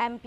MP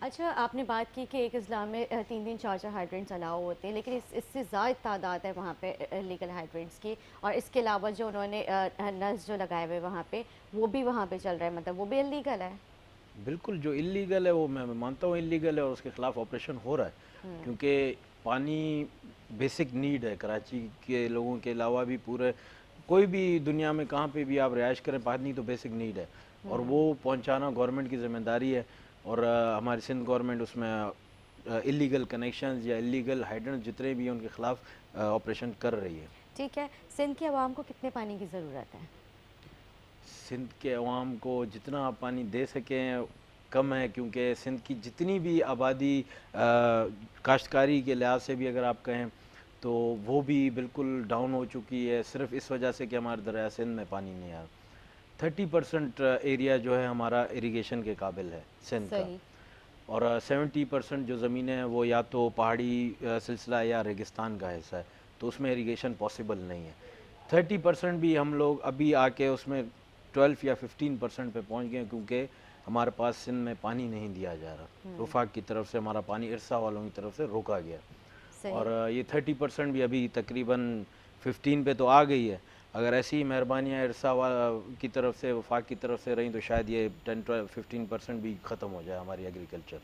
اچھا آپ نے بات کی کہ ایک اضلاع میں 3 4 ہائیڈرینٹس الاؤ ہوتے ہیں، لیکن اس سے زائد تعداد ہے وہاں پہ لیگل ہائیڈرینٹس کی، اور اس کے علاوہ جو انہوں نے نلز جو لگائے ہوئے وہاں پہ وہ بھی وہاں پہ چل رہا ہے، مطلب وہ بھی انلیگل ہے. بالکل جو انلیگل ہے وہ میں مانتا ہوں انلیگل ہے، اور اس کے خلاف آپریشن ہو رہا ہے، کیونکہ پانی بیسک نیڈ ہے. کراچی کے لوگوں کے علاوہ بھی پورے کوئی بھی دنیا میں کہاں پہ بھی آپ رہائش کریں، پانی تو بیسک نیڈ ہے، اور وہ پہنچانا گورنمنٹ کی ذمہ داری ہے. اور ہماری سندھ گورنمنٹ اس میں اللیگل کنیکشنز یا اللیگل ہائیڈرنس جتنے بھی ہیں ان کے خلاف آپریشن کر رہی ہے. ٹھیک ہے. سندھ کی عوام کو کتنے پانی کی ضرورت ہے؟ سندھ کے عوام کو جتنا آپ پانی دے سکیں کم ہے، کیونکہ سندھ کی جتنی بھی آبادی کاشتکاری کے لحاظ سے بھی اگر آپ کہیں تو وہ بھی بالکل ڈاؤن ہو چکی ہے، صرف اس وجہ سے کہ ہمارے دریا سندھ میں پانی نہیں آ رہا. 30% ایریا جو ہے ہمارا اریگیشن کے قابل ہے سندھ کا، صحیح. اور 70% جو زمینیں ہیں وہ یا تو پہاڑی سلسلہ یا ریگستان کا حصہ ہے، تو اس میں اریگیشن پاسبل نہیں ہے. 30% بھی ہم لوگ ابھی آ کے اس میں 12 یا 15% پہ پہنچ گئے، کیونکہ ہمارے پاس سندھ میں پانی نہیں دیا جا رہا. وفاق کی طرف سے ہمارا پانی ارسا والوں کی طرف سے روکا گیا، اور یہ 30% بھی ابھی تقریباً 15 پہ تو آ گئی ہے. اگر ایسی مہربانیاں ارسا کی طرف سے وفاق کی طرف سے رہیں تو شاید یہ 10-15% بھی ختم ہو جائے ہماری ایگریکلچر.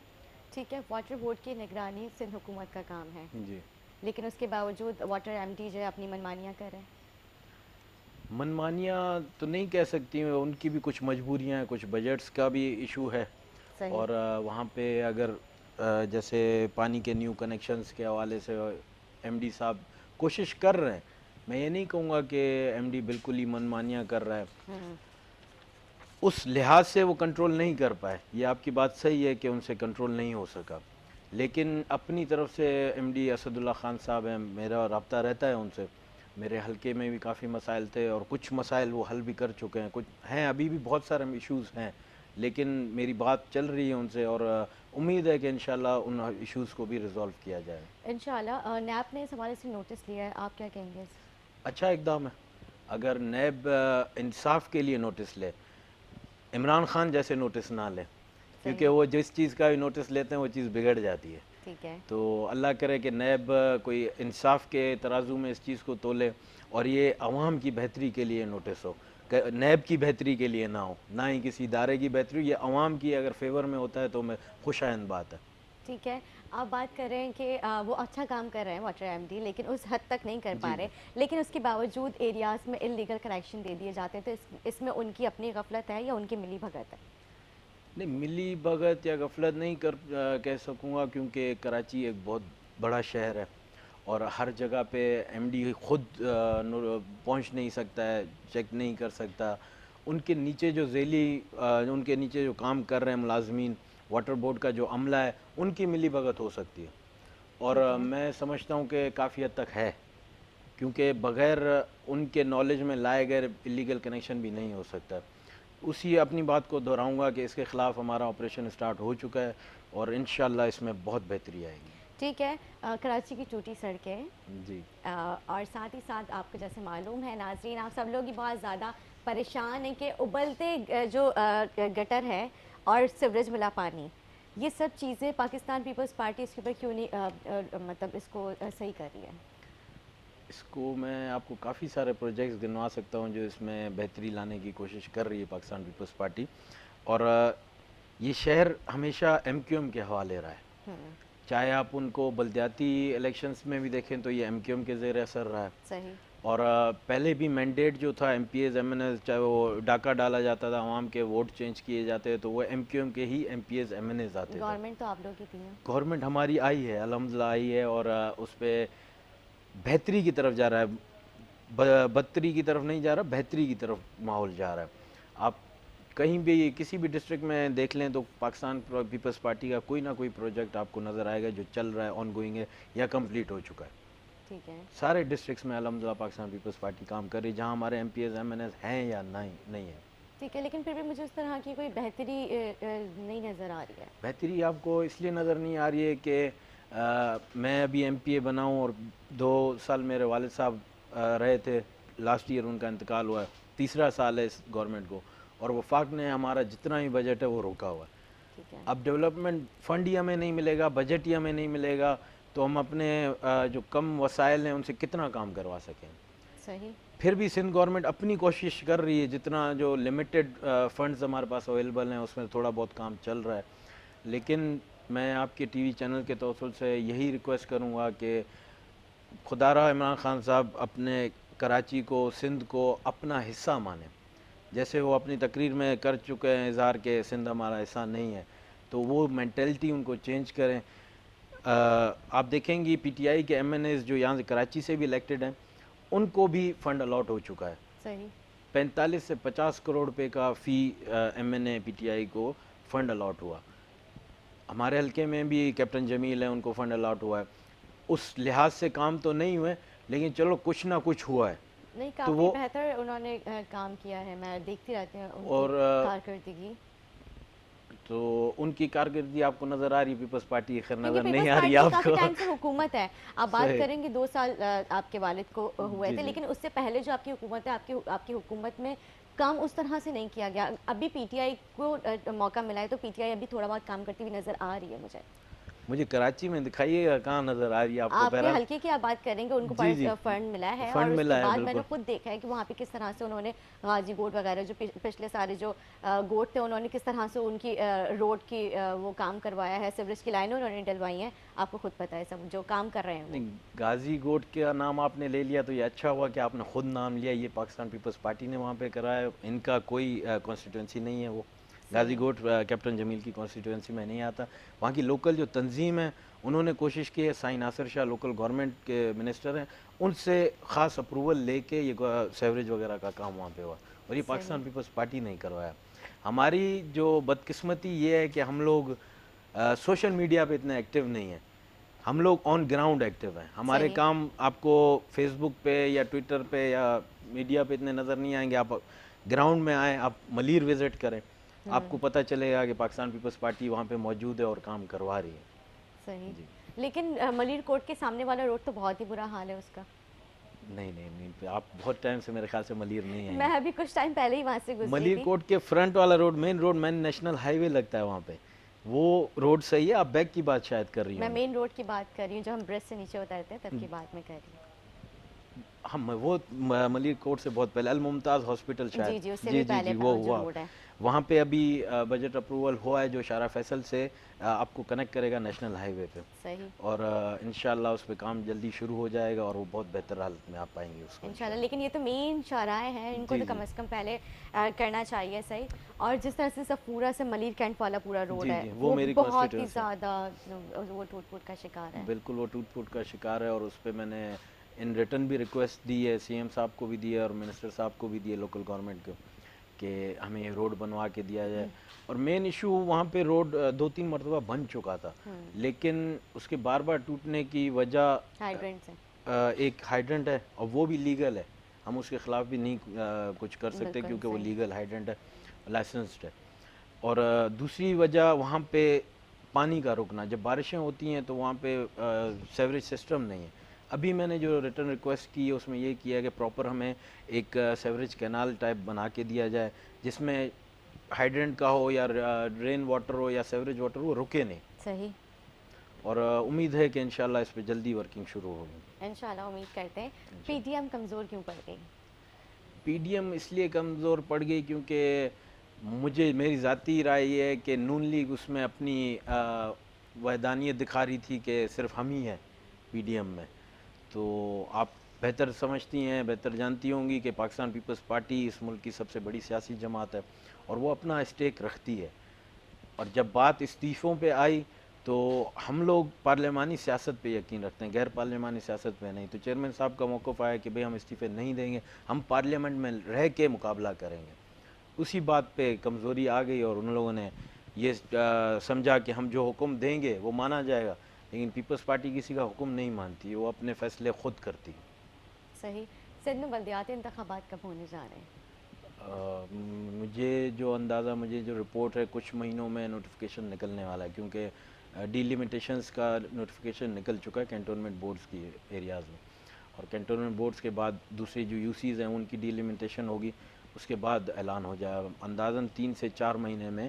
ٹھیک ہے. واٹر بورڈ کی نگرانی سندھ حکومت کا کام ہے، جی. لیکن اس کے باوجود واٹر ایم ڈی جو ہے اپنی منمانیاں کر رہے ہیں. منمانیاں تو نہیں کہہ سکتی ہیں، ان کی بھی کچھ مجبوریاں ہیں، کچھ بجٹس کا بھی ایشو ہے. صحیح. اور وہاں پہ اگر جیسے پانی کے نیو کنیکشنز کے حوالے سے ایم ڈی صاحب کوشش کر رہے ہیں. میں یہ نہیں کہوں گا کہ ایم ڈی بالکل ہی منمانیاں کر رہا ہے، اس لحاظ سے وہ کنٹرول نہیں کر پائے. یہ آپ کی بات صحیح ہے کہ ان سے کنٹرول نہیں ہو سکا، لیکن اپنی طرف سے ایم ڈی اسد اللہ خان صاحب ہیں، میرا رابطہ رہتا ہے ان سے. میرے حلقے میں بھی کافی مسائل تھے، اور کچھ مسائل وہ حل بھی کر چکے ہیں، کچھ ہیں ابھی بھی بہت سارے ایشوز ہیں، لیکن میری بات چل رہی ہے ان سے، اور امید ہے کہ انشاءاللہ ان ایشوز کو بھی ریزالو کیا جائے. انشاءاللہ. نیب نے اس حوالے سے نوٹس لیا ہے، آپ کیا کہیں گے؟ اچھا اقدام ہے. اگر نیب انصاف کے لیے نوٹس لے، عمران خان جیسے نوٹس نہ لے، کیونکہ وہ جس چیز کا بھی نوٹس لیتے ہیں وہ چیز بگڑ جاتی ہے. ٹھیک ہے. تو اللہ کرے کہ نیب کوئی انصاف کے ترازو میں اس چیز کو تولے، اور یہ عوام کی بہتری کے لیے نوٹس ہو، نیب کی بہتری کے لیے نہ ہو، نہ ہی کسی ادارے کی بہتری. یہ عوام کی اگر فیور میں ہوتا ہے تو میں خوش آئند بات ہے. ٹھیک ہے. آپ بات کر رہے ہیں کہ وہ اچھا کام کر رہے ہیں واٹر ایم ڈی، لیکن اس حد تک نہیں کر پا رہے، لیکن اس کے باوجود ایریاز میں انلیگل کنیکشن دے دیے جاتے ہیں، تو اس میں ان کی اپنی غفلت ہے یا ان کی ملی بھگت ہے؟ نہیں، ملی بھگت یا غفلت نہیں کہہ سکوں گا، کیونکہ کراچی ایک بہت بڑا شہر ہے، اور ہر جگہ پہ ایم ڈی خود پہنچ نہیں سکتا ہے، چیک نہیں کر سکتا. ان کے نیچے جو ان کے نیچے جو کام کر رہے ہیں ملازمین، واٹر بورڈ کا جو عملہ ہے، ان کی ملی بھگت ہو سکتی ہے، اور میں سمجھتا ہوں کہ کافی حد تک ہے، کیونکہ بغیر ان کے نالج میں لائے گئے اللیگل کنیکشن بھی نہیں ہو سکتا. اسی اپنی بات کو دہراؤں گا کہ اس کے خلاف ہمارا آپریشن سٹارٹ ہو چکا ہے، اور انشاءاللہ اس میں بہت بہتری آئے گی. ٹھیک ہے. کراچی کی ٹوٹی سڑکیں، جی. اور ساتھ ہی ساتھ آپ کو جیسے معلوم ہے ناظرین، آپ سب لوگ ہی بہت زیادہ پریشان ہیں کہ ابلتے جو گٹر ہے اور سیوریج ملا پانی، یہ سب چیزیں پاکستان پیپلز پارٹی اس کے اوپر کیوں نہیں مطلب اس کو صحیح کر رہی ہے؟ اس کو میں آپ کو کافی سارے پروجیکٹس گنوا سکتا ہوں جو اس میں بہتری لانے کی کوشش کر رہی ہے پاکستان پیپلز پارٹی. اور یہ شہر ہمیشہ ایم کیو ایم کے حوالے رہا ہے، چاہے آپ ان کو بلدیاتی الیکشنز میں بھی دیکھیں تو یہ ایم کیو ایم کے زیر اثر رہا ہے. صحیح. اور پہلے بھی مینڈیٹ جو تھا M P As M N As, چاہے وہ ڈاکہ ڈالا جاتا تھا، عوام کے ووٹ چینج کیے جاتے تو وہ ایم کیو ایم کے ہی M P As M N As آتے تھے. گورنمنٹ تو آپ لوگ کی تھی نا؟ گورنمنٹ ہماری آئی ہے، الحمدللہ آئی ہے، اور اس پہ بہتری کی طرف جا رہا ہے، بدتری کی طرف نہیں جا رہا، بہتری کی طرف ماحول جا رہا ہے. آپ کہیں بھی کسی بھی ڈسٹرکٹ میں دیکھ لیں تو پاکستان پیپلز پارٹی کا کوئی نہ کوئی پروجیکٹ آپ کو نظر آئے گا جو چل رہا ہے، آن گوئنگ ہے یا کمپلیٹ ہو چکا ہے. ٹھیک ہے. سارے ڈسٹرکٹس میں الحمدللہ پاکستان پیپلز پارٹی کام کر رہی ہے، جہاں ہمارے M P As M N As ہیں یا نہیں ہیں. ٹھیک ہے. لیکن پھر بھی مجھے اس طرح کی کوئی بہتری نہیں نظر آ رہی ہے. بہتری آپ کو اس لیے نظر نہیں آ رہی ہے کہ میں ابھی ایم پی اے بنا ہوں، اور 2 سال میرے والد صاحب رہے تھے، لاسٹ ایئر ان کا انتقال ہوا ہے، 3را سال ہے اس گورنمنٹ کو، اور وفاق نے ہمارا جتنا ہی بجٹ ہے وہ روکا ہوا ہے. ٹھیک ہے اب ڈیولپمنٹ فنڈ ہی ہمیں نہیں ملے گا, بجٹ ہی ہمیں نہیں ملے گا, تو ہم اپنے جو کم وسائل ہیں ان سے کتنا کام کروا سکیں. صحیح. پھر بھی سندھ گورنمنٹ اپنی کوشش کر رہی ہے, جتنا جو لمیٹڈ فنڈز ہمارے پاس اویلیبل ہیں اس میں تھوڑا بہت کام چل رہا ہے. لیکن میں آپ کے ٹی وی چینل کے توسل سے یہی ریکویسٹ کروں گا کہ خدا را عمران خان صاحب اپنے کراچی کو, سندھ کو اپنا حصہ مانیں, جیسے وہ اپنی تقریر میں کر چکے ہیں اظہار کہ سندھ ہمارا حصہ نہیں ہے, تو وہ مینٹلٹی ان کو چینج کریں. آپ دیکھیں گی پی ٹی آئی کے ایم این ایز جو یہاں سے کراچی سے بھی الیکٹڈ ہیں ان کو بھی فنڈ الاٹ ہو چکا ہے. صحیح. 45 سے 50 کروڑ روپے کا فی M N A P T I کو فنڈ الاٹ ہوا. ہمارے حلقے میں بھی کیپٹن جمیل ہیں, ان کو فنڈ الاٹ ہوا ہے. اس لحاظ سے کام تو نہیں ہوئے لیکن چلو کچھ نہ کچھ ہوا ہے. نہیں, تو کافی وہ بہتر انہوں نے کام کیا ہے, میں دیکھتی رہتی ہوں ان کی اور کارکردگی. تو ان کی کارکردگی آپ کو نظر آ رہی ہے, پیپلز پارٹی خیر کیونکہ نظر نہیں پیپلز آ رہی پارٹی ہے کی آپ کافی کو. ٹائم سے حکومت ہے. آپ بات صحیح. کریں گے 2 سال آپ کے والد کو ہوئے جی تھے, جی لیکن اس سے پہلے جو آپ کی حکومت ہے, آپ کی حکومت میں کام اس طرح سے نہیں کیا گیا. ابھی پی ٹی آئی کو موقع ملا ہے تو پی ٹی آئی ابھی تھوڑا بہت کام کرتی ہوئی نظر آ رہی ہے. مجھے کراچی میں دکھائیے گا کہاں نظر آ رہی ہے آپ کو. آپ کے بہرحال حلقے کی آپ بات کریں گے, ان کو جی جی فنڈ ملا ہے, اور فنڈ اس کے ملا ہے بعد میں نے بالکل. خود دیکھا ہے کہ وہاں پہ کس طرح سے انہوں نے غازی گوٹ وغیرہ جو پچھلے سارے جو گوٹ تھے انہوں نے کس طرح سے ان کی روڈ کی وہ کام کروایا ہے, سیوریج کی لائنیں انہوں نے ڈلوائی ہیں. آپ کو خود پتہ ہے سب جو کام کر رہے ہیں وہ. نہیں, غازی گوٹ کا نام آپ نے لے لیا تو یہ اچھا ہوا کہ آپ نے خود نام لیا. یہ پاکستان پیپلز پارٹی نے وہاں پہ کرایا ہے, ان کا کوئی کانسٹیٹوئنسی نہیں ہے. وہ غازی گوٹ کیپٹن جمیل کی کانسٹیٹوئنسی میں نہیں آتا. وہاں کی لوکل جو تنظیم ہے انہوں نے کوشش کی ہے, سائی ناصر شاہ لوکل گورنمنٹ کے منسٹر ہیں, ان سے خاص اپروول لے کے یہ سیوریج وغیرہ کا کام وہاں پہ ہوا, اور یہ پاکستان پیپلز پارٹی نہیں کروایا. ہماری جو بدقسمتی یہ ہے کہ ہم لوگ سوشل میڈیا پہ اتنے ایکٹیو نہیں ہیں, ہم لوگ آن گراؤنڈ ایکٹیو ہیں. ہمارے صحیح. کام آپ کو فیس بک پہ یا ٹویٹر پہ یا میڈیا پہ اتنے نظر نہیں آئیں گے. آپ گراؤنڈ میں آئیں, آپ ملیر وزٹ کریں, آپ کو پتہ چلے گا کہ پاکستان پیپلز پارٹی وہاں پہ موجود ہے اور کام کروا رہی ہے. صحیح. جی. لیکن ملیر کوٹ کے سامنے والا روڈ تو بہت ہی برا حال ہے اس کا. نہیں نہیں نہیں, آپ بہت ٹائم سے میرے خیال سے ملیر نہیں آئیں میں گے. ابھی کچھ ٹائم پہلے ہی وہاں سے گزری ملیر تھی. کوٹ کے فرنٹ والا روڈ, مین نیشنل ہائی وے لگتا ہے وہاں پہ, وہ روڈ صحیح ہے. آپ بیک کی بات شاید کر رہی میں ہوں. مین روڈ کی بات کر رہی ہوں جو ہم برج سے نیچے اترتے ہیں تب کی بات میں کر رہی ہوں. ہم وہ ملیر کوٹ سے بہت پہلے الممتاز ہاسپٹل شاید. جی اس سے جی بھی جی پہلے جی وہ جو ہوا. روڈ ہے. وہاں پہ ابھی بجٹ اپروول ہوا ہے جو شارع فیصل سے آپ کو کنیکٹ کرے گا نیشنل ہائی وے پہ, صحیح. اور انشاءاللہ اس پہ کام جلدی شروع ہو جائے گا اور وہ بہت بہتر حالت میں آپ پائیں گے اس کو انشاءاللہ. لیکن یہ تو مین چوراہے ہیں, ان کو جی تو جی کم از کم پہلے کرنا چاہیے. صحیح. اور جس طرح سے سب پورا سے ملیر کینٹ والا پورا روڈ جی ہے جی وہ میری بہت ہی کانسٹیٹیوینسی ہے. زیادہ وہ ٹوٹ پھوٹ کا شکار ہے. بالکل وہ ٹوٹ پھوٹ کا شکار ہے, اور اس پہ میں نے ان ریٹن بھی ریکویسٹ دی ہے, سی ایم صاحب کو بھی دی ہے اور منسٹر صاحب کو بھی دی ہے لوکل گورنمنٹ کو, کہ ہمیں یہ روڈ بنوا کے دیا جائے. اور مین ایشو وہاں پہ روڈ 2-3 مرتبہ بن چکا تھا, لیکن اس کے بار بار ٹوٹنے کی وجہ ہائیڈرنٹ سے. ایک ہائیڈرنٹ ہے اور وہ بھی لیگل ہے, ہم اس کے خلاف بھی نہیں کچھ کر سکتے بالکل کیونکہ وہ صحیح. لیگل ہائیڈرنٹ ہے, لائسنسڈ ہے. اور دوسری وجہ وہاں پہ پانی کا رکنا, جب بارشیں ہوتی ہیں تو وہاں پہ سیوریج سسٹم نہیں ہے. ابھی میں نے جو ریٹرن ریکویسٹ کی ہے اس میں یہ کیا ہے کہ پراپر ہمیں ایک سیوریج کینال ٹائپ بنا کے دیا جائے جس میں ہائیڈرنٹ کا ہو یا ڈرین واٹر ہو یا سیوریج واٹر ہو, رکے نہیں. صحیح. اور امید ہے کہ انشاءاللہ اس پہ جلدی ورکنگ شروع ہوگی. انشاءاللہ امید کرتے ہیں. پی ٹی ایم کمزور کیوں پڑ گئی؟ پی ڈی ایم اس لیے کمزور پڑ گئی کیونکہ میری ذاتی رائے یہ ہے کہ نون لیگ اس میں اپنی وحدانیت دکھا رہی تھی کہ صرف ہم ہی ہیں پی ڈی ایم میں. تو آپ بہتر سمجھتی ہیں, بہتر جانتی ہوں گی کہ پاکستان پیپلز پارٹی اس ملک کی سب سے بڑی سیاسی جماعت ہے اور وہ اپنا اسٹیک رکھتی ہے. اور جب بات استعفوں پہ آئی تو ہم لوگ پارلیمانی سیاست پہ یقین رکھتے ہیں, غیر پارلیمانی سیاست پہ نہیں. تو چیئرمین صاحب کا موقف آیا کہ بھئی ہم استعفے نہیں دیں گے, ہم پارلیمنٹ میں رہ کے مقابلہ کریں گے. اسی بات پہ کمزوری آ گئی اور ان لوگوں نے یہ سمجھا کہ ہم جو حکم دیں گے وہ مانا جائے گا, لیکن پیپلز پارٹی کسی کا حکم نہیں مانتی, وہ اپنے فیصلے خود کرتی. صحیح. سندھ میں بلدیاتی انتخابات کب ہونے جا رہے ہیں؟ مجھے جو رپورٹ ہے کچھ مہینوں میں نوٹیفیکیشن نکلنے والا ہے, کیونکہ ڈی لیمیٹیشنز کا نوٹیفیکیشن نکل چکا ہے کینٹونمنٹ بورڈز کی ایریاز میں, اور کینٹونمنٹ بورڈز کے بعد دوسری جو یو سیز ہیں ان کی ڈی لیمیٹیشن ہوگی, اس کے بعد اعلان ہو جائے گا. اندازاً 3 سے 4 مہینے میں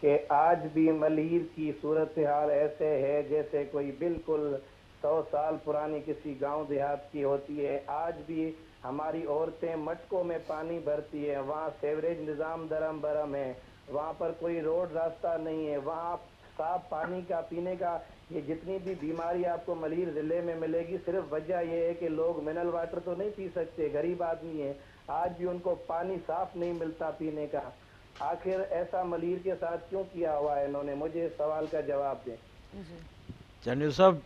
کہ آج بھی ملیر کی صورتحال ایسے ہے جیسے کوئی بالکل 100 سال پرانی کسی گاؤں دیہات کی ہوتی ہے. آج بھی ہماری عورتیں مٹکوں میں پانی بھرتی ہیں, وہاں سیوریج نظام درم برم ہے, وہاں پر کوئی روڈ راستہ نہیں ہے, وہاں صاف پانی کا پینے کا, یہ جتنی بھی بیماری آپ کو ملیر ضلع میں ملے گی صرف وجہ یہ ہے کہ لوگ منرل واٹر تو نہیں پی سکتے, غریب آدمی ہے, آج بھی ان کو پانی صاف نہیں ملتا پینے کا. آخر ایسا ملیر کے ساتھ کیوں کیا ہوا ہے انہوں نے؟ مجھے اس سوال کا جواب دیں. جی چانیو صاحب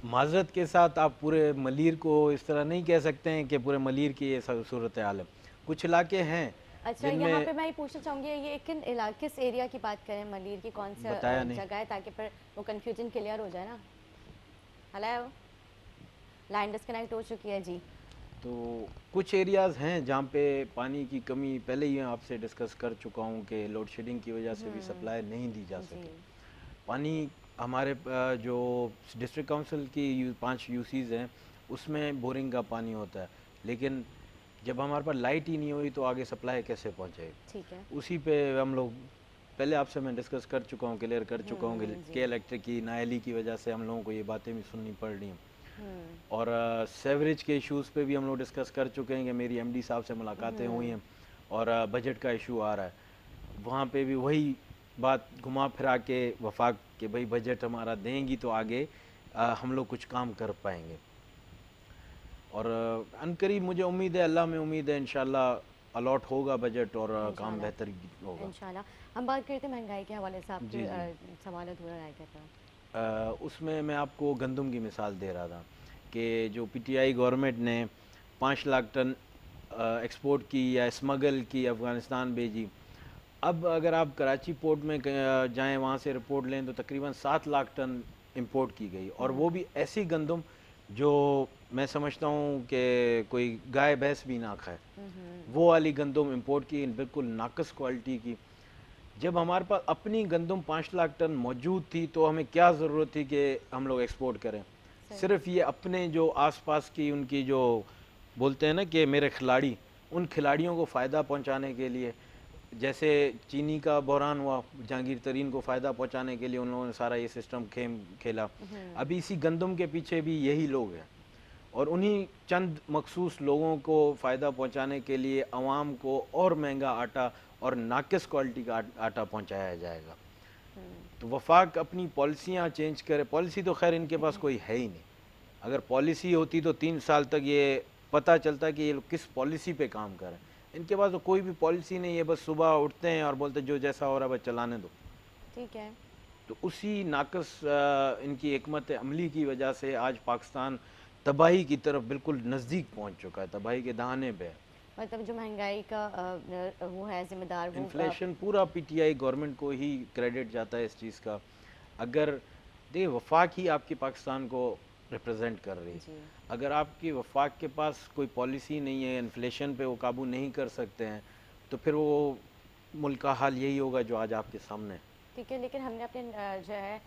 معذرت کے ساتھ آپ پورے ملیر کو اس طرح نہیں کہہ سکتے ہیں کہ پورے ملیر کی یہ صورتحال ہے. کچھ علاقے ہیں اچھا, جن یہاں میں پہ میں یہ پوچھنا چاہوں گی یہ کس ایریا کی بات کریں, ملیر کی کون سی بتایا نہیں. جگہ ہے, تاکہ پھر وہ کنفیوژن کلیئر ہو جائے نا. ہلو, لائن ڈسکنیکٹ ہو چکی ہے جی. تو کچھ ایریاز ہیں جہاں پہ پانی کی کمی, پہلے ہی آپ سے ڈسکس کر چکا ہوں کہ لوڈ شیڈنگ کی وجہ سے بھی سپلائی نہیں دی جا سکے. پانی ہمارے جو ڈسٹرکٹ کونسل کی 5 UCs ہیں اس میں بورنگ کا پانی ہوتا ہے, لیکن جب ہمارے پاس لائٹ ہی نہیں ہوئی تو آگے سپلائی کیسے پہنچے گی. ٹھیک ہے, اسی پہ ہم لوگ پہلے آپ سے میں ڈسکس کر چکا ہوں, کلیئر کر چکا ہوں کہ الیکٹرک کی نااہلی کی وجہ سے ہم لوگوں کو یہ باتیں بھی سننی پڑ رہی ہیں. اور سیوریج کے ایشوز پہ بھی ہم لوگ ڈسکس کر چکے ہیں کہ میری MD صاحب سے ملاقاتیں ہوئی ہیں, اور بجٹ کا ایشو آ رہا ہے, وہاں پہ بھی وہی بات گھما پھرا کے وفاق کہ بھئی بجٹ ہمارا دیں گی تو آگے ہم لوگ کچھ کام کر پائیں گے. اور عنقریب مجھے امید ہے, اللہ میں امید ہے, انشاءاللہ الاٹ ہوگا بجٹ اور کام بہتر ہوگا انشاءاللہ. ہم بات کرتے ہیں مہنگائی کے حوالے سے, آپ کے سوال ادھورا رہ گیا تھا. اس میں آپ کو گندم کی مثال دے رہا تھا کہ جو PTI گورنمنٹ نے 5 لاکھ ٹن ایکسپورٹ کی یا اسمگل کی, افغانستان بھیجی. اب اگر آپ کراچی پورٹ میں جائیں, وہاں سے رپورٹ لیں تو تقریباً 7 لاکھ ٹن امپورٹ کی گئی, اور وہ بھی ایسی گندم جو میں سمجھتا ہوں کہ کوئی گائے بھینس بھی نہ کھائے, وہ والی گندم امپورٹ کی, بالکل ناقص کوالٹی کی. جب ہمارے پاس اپنی گندم 5 لاکھ ٹن موجود تھی تو ہمیں کیا ضرورت تھی کہ ہم لوگ ایکسپورٹ کریں. صرف یہ اپنے جو آس پاس کی ان کی جو بولتے ہیں نا کہ میرے کھلاڑی, ان کھلاڑیوں کو فائدہ پہنچانے کے لیے, جیسے چینی کا بحران ہوا, جہانگیر ترین کو فائدہ پہنچانے کے لیے ان لوگوں نے سارا یہ سسٹم کھیلا. ابھی اسی گندم کے پیچھے بھی یہی لوگ ہیں, اور انہی چند مخصوص لوگوں کو فائدہ پہنچانے کے لیے عوام کو اور مہنگا آٹا اور ناقص کوالٹی کا آٹا پہنچایا جائے گا. تو وفاق اپنی پالیسیاں چینج کرے. پالیسی تو خیر ان کے پاس کوئی ہے ہی نہیں. اگر پالیسی ہوتی تو 3 سال تک یہ پتہ چلتا کہ یہ لوگ کس پالیسی پہ کام کر رہے ہیں. ان کے پاس تو کوئی بھی پالیسی نہیں ہے, بس صبح اٹھتے ہیں اور بولتے جو جیسا ہو رہا ہے بس چلانے دو. ٹھیک ہے, تو اسی ناقص ان کی حکمت عملی کی وجہ سے آج پاکستان تباہی کی طرف بالکل نزدیک پہنچ چکا ہے, تباہی کے دہانے پہ. مطلب جو مہنگائی کا وہ ہے ذمہ دار, وہ انفلیشن پورا PTI گورنمنٹ کو ہی کریڈٹ جاتا ہے اس چیز کا. اگر دیکھیں وفاق ہی آپ کی پاکستان کو ریپرزینٹ کر رہی ہے, اگر آپ کی وفاق کے پاس کوئی پالیسی نہیں ہے, انفلیشن پہ وہ قابو نہیں کر سکتے ہیں, تو پھر وہ ملک کا حال یہی ہوگا جو آج آپ کے سامنے ہے. ٹھیک ہے, لیکن ہم نے اپنے جو ہے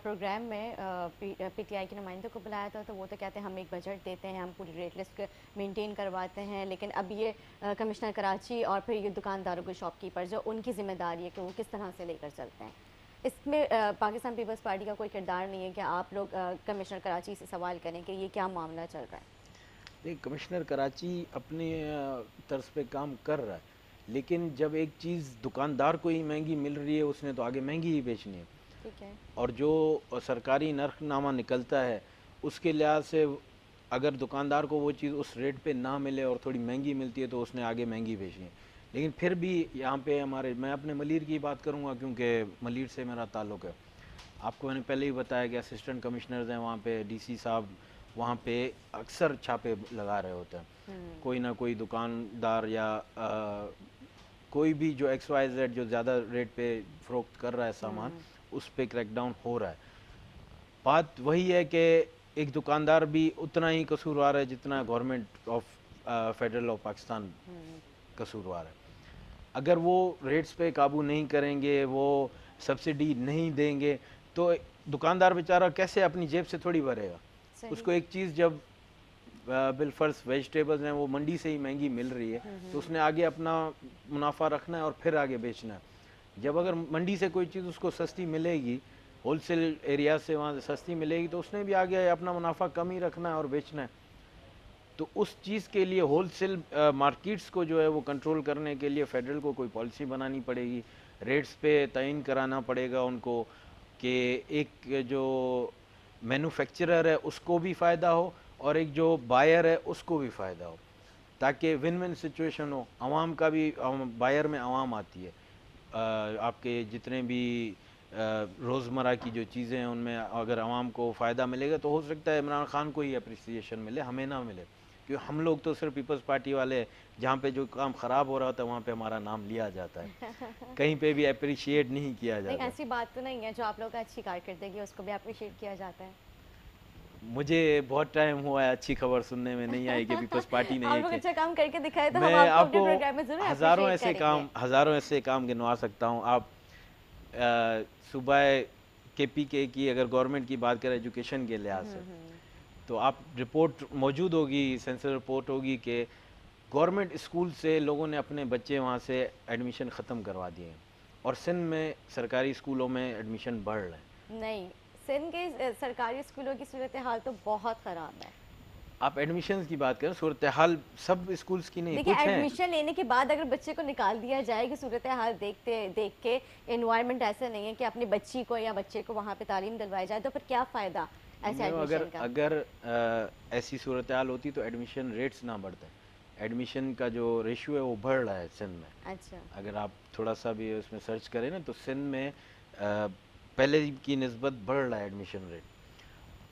پروگرام میں PTI کے نمائندوں کو بلایا تھا, تو وہ تو کہتے ہیں ہم ایک بجٹ دیتے ہیں, ہم پوری ریٹ لسٹ مینٹین کرواتے ہیں, لیکن اب یہ کمشنر کراچی اور پھر یہ دکانداروں کے شاپ کیپر جو ان کی ذمہ داری ہے کہ وہ کس طرح سے لے کر چلتے ہیں. اس میں پاکستان پیپلز پارٹی کا کوئی کردار نہیں ہے کہ آپ لوگ کمشنر کراچی سے سوال کریں کہ یہ کیا معاملہ چل رہا ہے؟ دیکھ, کمشنر کراچی اپنے طرز پہ کام کر رہا ہے, لیکن جب ایک چیز دکاندار کو ہی مہنگی مل رہی ہے اس نے تو آگے مہنگی ہی بیچنی ہے. ٹھیک ہے, اور جو سرکاری نرخ نامہ نکلتا ہے اس کے لحاظ سے اگر دکاندار کو وہ چیز اس ریٹ پہ نہ ملے اور تھوڑی مہنگی ملتی ہے تو اس نے آگے مہنگی بیچنی ہے. لیکن پھر بھی یہاں پہ ہمارے, میں اپنے ملیر کی بات کروں گا کیونکہ ملیر سے میرا تعلق ہے. آپ کو میں نے پہلے ہی بتایا کہ اسسٹنٹ کمشنرز ہیں وہاں پہ, DC صاحب وہاں پہ اکثر چھاپے لگا رہے ہوتے ہیں. کوئی نہ کوئی دکاندار یا کوئی بھی جو XYZ جو زیادہ ریٹ پہ فروخت کر رہا ہے سامان, اس پہ کریک ڈاؤن ہو رہا ہے. بات وہی ہے کہ ایک دکاندار بھی اتنا ہی قصوروار ہے جتنا government of federal of Pakistan قصوروار ہے. اگر وہ ریٹس پہ قابو نہیں کریں گے, وہ سبسڈی نہیں دیں گے, تو دکاندار بیچارہ کیسے اپنی جیب سے تھوڑی بھرے گا. اس کو ایک چیز جب بالفرض ویجیٹیبلز ہیں وہ منڈی سے ہی مہنگی مل رہی ہے تو اس نے آگے اپنا منافع رکھنا ہے اور پھر آگے بیچنا ہے. جب اگر منڈی سے کوئی چیز اس کو سستی ملے گی، ہول سیل ایریا سے وہاں سے سستی ملے گی، تو اس نے بھی آگے اپنا منافع کم ہی رکھنا ہے اور بیچنا ہے. تو اس چیز کے لیے ہول سیل مارکیٹس کو جو ہے وہ کنٹرول کرنے کے لیے فیڈرل کو کوئی پالیسی بنانی پڑے گی، ریٹس پہ تعین کرانا پڑے گا ان کو کہ ایک جو مینوفیکچرر ہے اس کو بھی فائدہ ہو اور ایک جو بائر ہے اس کو بھی فائدہ ہو، تاکہ ون ون سچویشن ہو. عوام کا بھی، بائر میں عوام آتی ہے، آپ کے جتنے بھی روزمرہ کی جو چیزیں ہیں ان میں اگر عوام کو فائدہ ملے گا تو ہو سکتا ہے عمران خان کو ہی اپریسیشن ملے، ہمیں نہ ملے، کیونکہ ہم لوگ تو صرف پیپلز پارٹی والے جہاں پہ جو کام خراب ہو رہا ہوتا ہے وہاں پہ ہمارا نام لیا جاتا ہے، کہیں پہ بھی اپریشیٹ نہیں کیا نہیں جاتا. ایسی بات تو نہیں ہے، جو آپ لوگوں کا اچھی کارکردگی ہے اس کو بھی اپریشیٹ کیا جاتا ہے. مجھے بہت ٹائم ہوا ہے اچھی خبر سننے میں نہیں آئی کہ پیپلز پارٹی نے آپ یہ لوگ کہ اچھا کام کر کے دکھائے تو ہم میں آپ کو آپ اپنے کو پروگرام میں ضرور اپریشیٹ کریں گے. ہزاروں ایسے کام گنوا سکتا ہوں. آپ صوبہ کے پی کے کی اگر گورنمنٹ کی بات کریں ایجوکیشن کے لحاظ سے، تو آپ رپورٹ موجود ہوگی، سینسر رپورٹ ہوگی کہ گورنمنٹ اسکول سے لوگوں نے اپنے بچے وہاں سے ایڈمیشن ختم کروا دیے ہیں، اور سندھ میں سرکاری اسکولوں میں ایڈمیشن بڑھ رہے ہیں. نہیں، سندھ کے سرکاری اسکولوں کی صورتحال تو بہت خراب ہے. آپ ایڈمیشنز کی بات کریں، صورتحال سب اسکولز کی نہیں، دیکھیں کچھ ہیں. ایڈمیشن لینے کے بعد اگر بچے کو نکال دیا جائے کہ صورتحال دیکھ کے انوائرمنٹ ایسا نہیں ہے کہ اپنی بچی کو یا بچے کو وہاں پہ تعلیم دلوائی جائے، تو پھر کیا فائدہ ایسے ایڈمیشن کا؟ اگر ایسی صورتحال ہوتی تو ایڈمیشن ریٹس نہ بڑھتے. ایڈمیشن کا جو ریشیو ہے وہ بڑھ رہا ہے سندھ میں. اچھا، اگر آپ تھوڑا سا بھی اس میں سرچ کریں نا تو سندھ میں پہلے کی نسبت بڑھ رہا ہے ایڈمیشن ریٹ.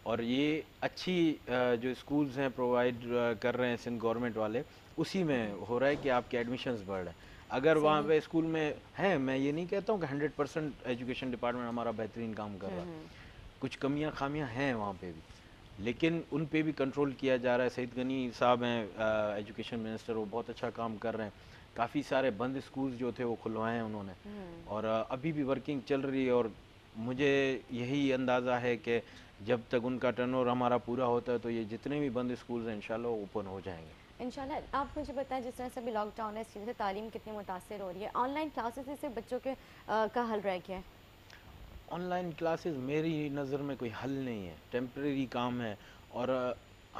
اور یہ اچھی جو اسکولز ہیں پرووائڈ کر رہے ہیں سندھ گورنمنٹ والے، اسی میں ہو رہا ہے کہ آپ کے ایڈمیشنز بڑھ رہے ہیں. اگر وہاں پہ اسکول میں ہیں، میں یہ نہیں کہتا ہوں کہ 100% ایجوکیشن ڈپارٹمنٹ ہمارا بہترین کام کر رہا ہے، کچھ کمیاں خامیاں ہیں وہاں پہ بھی، لیکن ان پہ بھی کنٹرول کیا جا رہا ہے. سعید غنی صاحب ہیں ایجوکیشن منسٹر، وہ بہت اچھا کام کر رہے ہیں. کافی سارے بند اسکولز جو تھے وہ کھلوائے ہیں انہوں نے، اور ابھی بھی ورکنگ چل رہی ہے. اور مجھے یہی اندازہ ہے کہ جب تک ان کا ٹرن اوور ہمارا پورا ہوتا ہے تو یہ جتنے بھی بند اسکولز ہیں انشاءاللہ اوپن ہو جائیں گے انشاءاللہ. آپ مجھے بتائیں جس طرح سے ابھی لاک ڈاؤن ہے اس چیز سے تعلیم کتنی متاثر ہو رہی ہے؟ آن لائن کلاسز سے بچوں کے کا حل رہ گیا ہے؟ آن لائن کلاسز میری نظر میں کوئی حل نہیں ہے، ٹیمپریری کام ہے. اور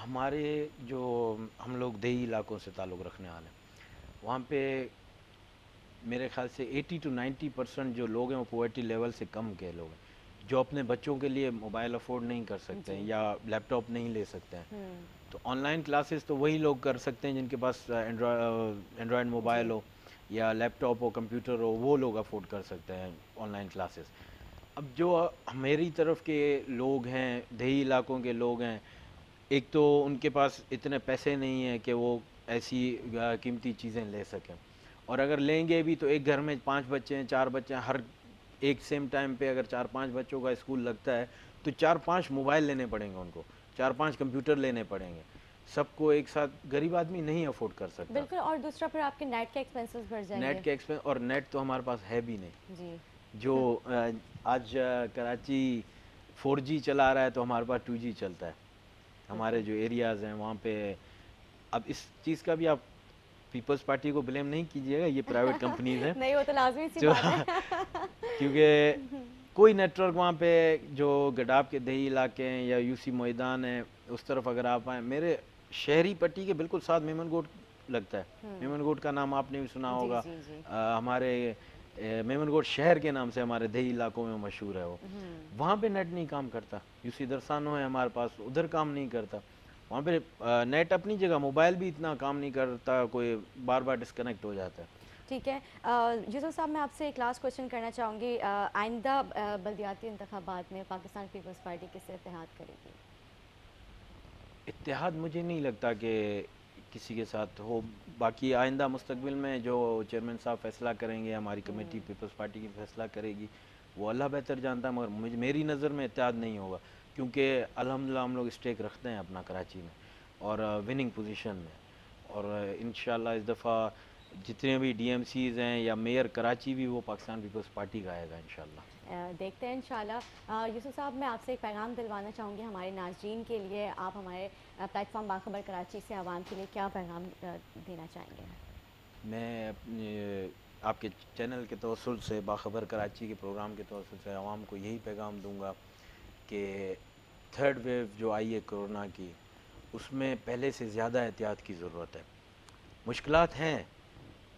ہمارے جو ہم لوگ دیہی علاقوں سے تعلق رکھنے والے ہیں، وہاں پہ میرے خیال سے 80 to 90% جو لوگ ہیں وہ پوورٹی لیول سے کم کے لوگ ہیں، جو اپنے بچوں کے لیے موبائل افورڈ نہیں کر سکتے ہیں یا لیپ ٹاپ نہیں لے سکتے ہیں. تو آن لائن کلاسز تو وہی لوگ کر سکتے ہیں جن کے پاس اینڈرائڈ موبائل ہو یا لیپ ٹاپ ہو، کمپیوٹر ہو، وہ لوگ افورڈ کر سکتے ہیں آن لائن کلاسز. اب جو میری طرف کے لوگ ہیں، دیہی علاقوں کے لوگ ہیں، ایک تو ان کے پاس اتنے پیسے نہیں ہیں کہ وہ ایسی قیمتی چیزیں لے سکیں، اور اگر لیں گے بھی تو ایک گھر میں 5 بچے ہیں، 4 بچے ہیں، ہر ایک سیم ٹائم پہ اگر 4-5 بچوں کا اسکول لگتا ہے تو 4-5 موبائل لینے پڑیں گے ان کو، 4-5 کمپیوٹر لینے پڑیں گے. سب کو ایک ساتھ غریب آدمی نہیں افورڈ کر سکتا. بالکل. اور دوسرا پھر آپ کے نیٹ کے ایکسپینسز بڑھ جائیں گے. نیٹ کے ایکسپینس، اور نیٹ تو ہمارے پاس ہے بھی نہیں. جی. جو آج کراچی 4G چلا رہا ہے تو ہمارے پاس 2G چلتا ہے. ہمارے جو ایریاز ہیں وہاں پہ، اب اس چیز کا بھی آپ پیپلز پارٹی کو بلیم نہیں کیجیے گا، یہ پرائیویٹ کمپنیز ہیں. نہیں وہ تو لازمی سی بات ہے. کیونکہ کوئی نیٹ ورک وہاں پہ جو گڈاب کے دیہی علاقے ہیں یا UC میدان ہیں اس طرف اگر آپ آئیں، میرے شہری پٹی کے بالکل ساتھ میمن گوٹ لگتا ہے. میمن گوٹ کا نام آپ نے بھی سنا ہوگا. ہمارے میمن گوٹ شہر کے نام سے ہمارے دیہی علاقوں میں مشہور ہے. وہ وہاں پہ نیٹ نہیں کام کرتا. UC درسانو ہے ہمارے پاس، ادھر کام نہیں کرتا. وہاں پہ نیٹ اپنی جگہ، موبائل بھی اتنا کام نہیں کرتا، کوئی بار بار ڈسکنیکٹ ہو جاتا ہے. ٹھیک ہے. یوسف صاحب میں آپ سے ایک لاسٹ کوشچن کرنا چاہوں گی. آئندہ بلدیاتی انتخابات میں پاکستان پیپلز پارٹی کس سے اتحاد کرے گی؟ اتحاد مجھے نہیں لگتا کہ کسی کے ساتھ ہو. باقی آئندہ مستقبل میں جو چیئرمین صاحب فیصلہ کریں گے، ہماری کمیٹی پیپلز پارٹی کی فیصلہ کرے گی، وہ اللہ بہتر جانتا ہے. مگر میری نظر میں اتحاد نہیں ہوگا، کیونکہ الحمدللہ ہم لوگ اسٹیک رکھتے ہیں اپنا کراچی میں اور وننگ پوزیشن میں. اور انشاءاللہ اس دفعہ جتنے بھی DMCs ہیں یا میئر کراچی بھی، وہ پاکستان پیپلز پارٹی کا آئے گا انشاءاللہ. دیکھتے ہیں انشاءاللہ. یوسف صاحب میں آپ سے ایک پیغام دلوانا چاہوں گی ہمارے ناظرین کے لیے. آپ ہمارے پلیٹ فارم باخبر کراچی سے عوام کے لیے کیا پیغام دینا چاہیں گے؟ میں اپنے آپ کے چینل کے توسل سے، باخبر کراچی کے پروگرام کے توسل سے عوام کو یہی پیغام دوں گا کہ تھرڈ ویو جو آئی ہے کرونا کی، اس میں پہلے سے زیادہ احتیاط کی ضرورت ہے۔ مشکلات ہیں،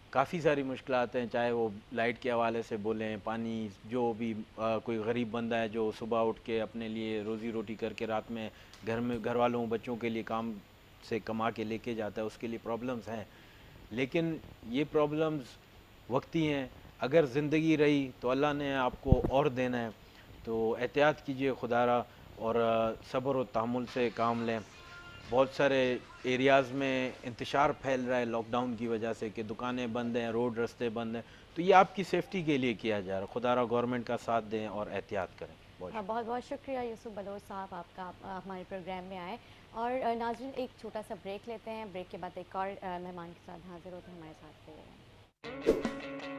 کافی ساری مشکلات ہیں، چاہے وہ لائٹ کے حوالے سے بولیں، پانی، جو بھی کوئی غریب بندہ ہے جو صبح اٹھ کے اپنے لیے روزی روٹی کر کے رات میں گھر والوں بچوں کے لیے کام سے کما کے لے کے جاتا ہے، اس کے لیے پرابلمز ہیں، لیکن یہ پرابلمز وقتی ہیں۔ اگر زندگی رہی تو اللہ نے آپ کو اور دینا ہے، تو احتیاط کیجئے خدا را، اور صبر و تحمل سے کام لیں۔ بہت سارے ایریاز میں انتشار پھیل رہا ہے لاک ڈاؤن کی وجہ سے کہ دکانیں بند ہیں، روڈ رستے بند ہیں، تو یہ آپ کی سیفٹی کے لیے کیا جا رہا ہے۔ خدا را گورنمنٹ کا ساتھ دیں اور احتیاط کریں۔ بہت بہت بہت شکریہ یوسف بلوچ صاحب آپ کا، آپ ہمارے پروگرام میں آئے۔ اور ناظرین ایک چھوٹا سا بریک لیتے ہیں، بریک کے بعد ایک اور مہمان کے ساتھ حاضر ہوتے ہیں، ہمارے ساتھ رہیے گا۔